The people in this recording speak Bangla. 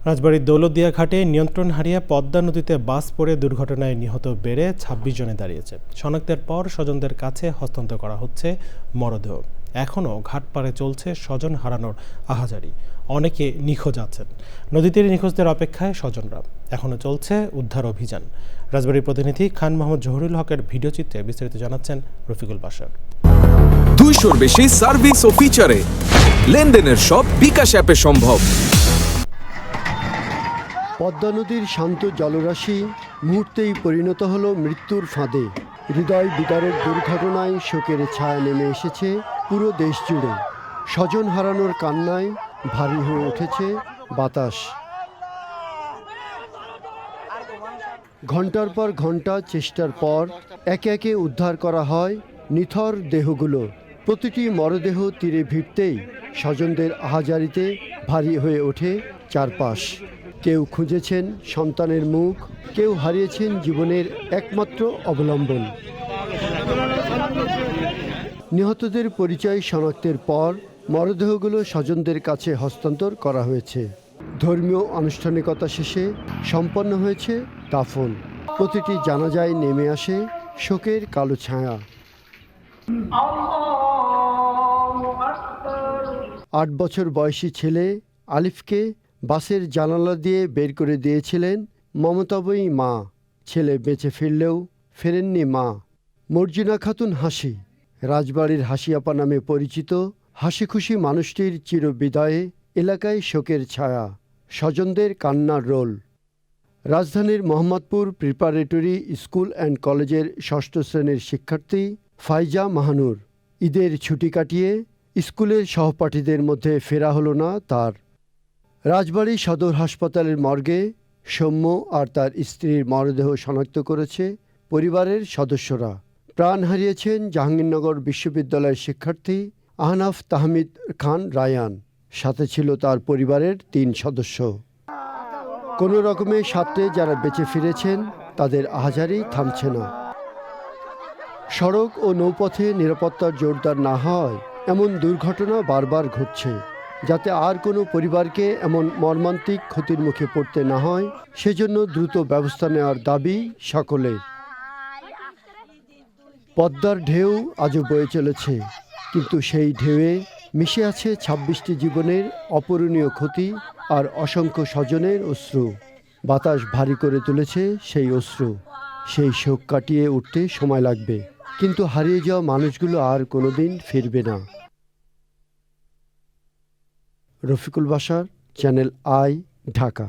রাজবাড়ীর দৌলতদিয়া ঘাটে নিয়ন্ত্রণ হারিয়ে পদ্মা নদীতে বাস পড়ে দুর্ঘটনায় নিহত বেড়ে ২৬ জনে দাঁড়িয়েছে। শনাক্তের পর স্বজনদের কাছে হস্তান্তর করা হচ্ছে মরদেহ। এখনও ঘাট পাড়ে চলছে স্বজন হারানোর আহাজারি। অনেকে নিখোঁজ আছেন। নদীতে নিখোঁজদের অপেক্ষায় স্বজনরা। এখনও চলছে উদ্ধার অভিযান। রাজবাড়ীর প্রতিনিধি খান মোহাম্মদ জহুরুল হকের ভিডিও চিত্রে বিস্তারিত জানাচ্ছেন রফিকুল বাশার। 200-র বেশি সার্ভিস ও ফিচারে লেনদেনের সব বিকাশ অ্যাপে সম্ভব। পদ্মা নদীর শান্ত জলরাশি মুহূর্তেই পরিণত হলো মৃত্যুর ফাঁদে। হৃদয় বিদারক দুর্ঘটনায় শোকের ছায়া নেমে এসেছে পুরো দেশ জুড়ে। স্বজন হারানোর কান্নায় ভারী হয়ে উঠেছে বাতাস। ঘন্টার পর ঘন্টা চেষ্টার পর একে একে উদ্ধার করা হয় নিথর দেহগুলো। প্রতিটি মরদেহ তীরে ভিড়তেই স্বজনদের আহাজারিতে ভারী হয়ে ওঠে চারপাশ। কেউ খুঁজেছেন সন্তানের মুখ, কেউ হারিয়েছেন জীবনের একমাত্র অবলম্বন। নিহতদের পরিচয় শনাক্তের পর মরদেহগুলো স্বজনদের কাছে হস্তান্তর করা হয়েছে। ধর্মীয় আনুষ্ঠানিকতা শেষে সম্পন্ন হয়েছে দাফন। প্রতিটি জানাজায় নেমে আসে শোকের কালো ছায়া। ৮ বছর বয়সী ছেলে আলিফকে বাসের জানালা দিয়ে বের করে দিয়েছিলেন মমতাবয়ী মা। ছেলে বেঁচে ফিরলেও ফেরেননি মা। মর্জিনা খাতুন হাসি, রাজবাড়ির হাসিয়াপা নামে পরিচিত হাসি খুশি মানুষটির চিরবিদায়ে এলাকায় শোকের ছায়া, স্বজনদের কান্নার রোল। রাজধানীর মোহাম্মদপুর প্রিপারেটরি স্কুল অ্যান্ড কলেজের ৬ষ্ঠ শ্রেণীর শিক্ষার্থী ফাইজা মাহানুর। ঈদের ছুটি কাটিয়ে স্কুলের সহপাঠীদের মধ্যে ফেরা হলো না তার। রাজবাড়ী সদর হাসপাতালের মর্গে সৌম্য আর তার স্ত্রীর মরদেহ শনাক্ত করেছে পরিবারের সদস্যরা। প্রাণ হারিয়েছেন জাহাঙ্গীরনগর বিশ্ববিদ্যালয়ের শিক্ষার্থী আহনাফ তাহমিদ খান রায়ান। সাথে ছিল তার পরিবারের ৩ সদস্য। কোনো রকমে সাথে যারা বেঁচে ফিরেছেন তাদের আহাজারি থামছে না। সড়ক ও নৌপথে নিরাপত্তার জোরদার না হয় এমন দুর্ঘটনা বারবার ঘটছে। যাতে আর কোনো পরিবারকে এমন মর্মান্তিক ক্ষতির মুখে পড়তে না হয় সেজন্য দ্রুত ব্যবস্থা নেওয়ার দাবি সকলে। পদ্মার ঢেউ আজও বয়ে চলেছে, কিন্তু সেই ঢেউয়ে মিশে আছে ২৬টি জীবনের অপূরণীয় ক্ষতি আর অসংখ্য স্বজনের অশ্রু। বাতাস ভারী করে তুলেছে সেই অশ্রু। সেই শোক কাটিয়ে উঠতে সময় লাগবে, কিন্তু হারিয়ে যাওয়া মানুষগুলো আর কোনোদিন ফিরবে না। Rafiqul Bashar, channel I, Dhaka.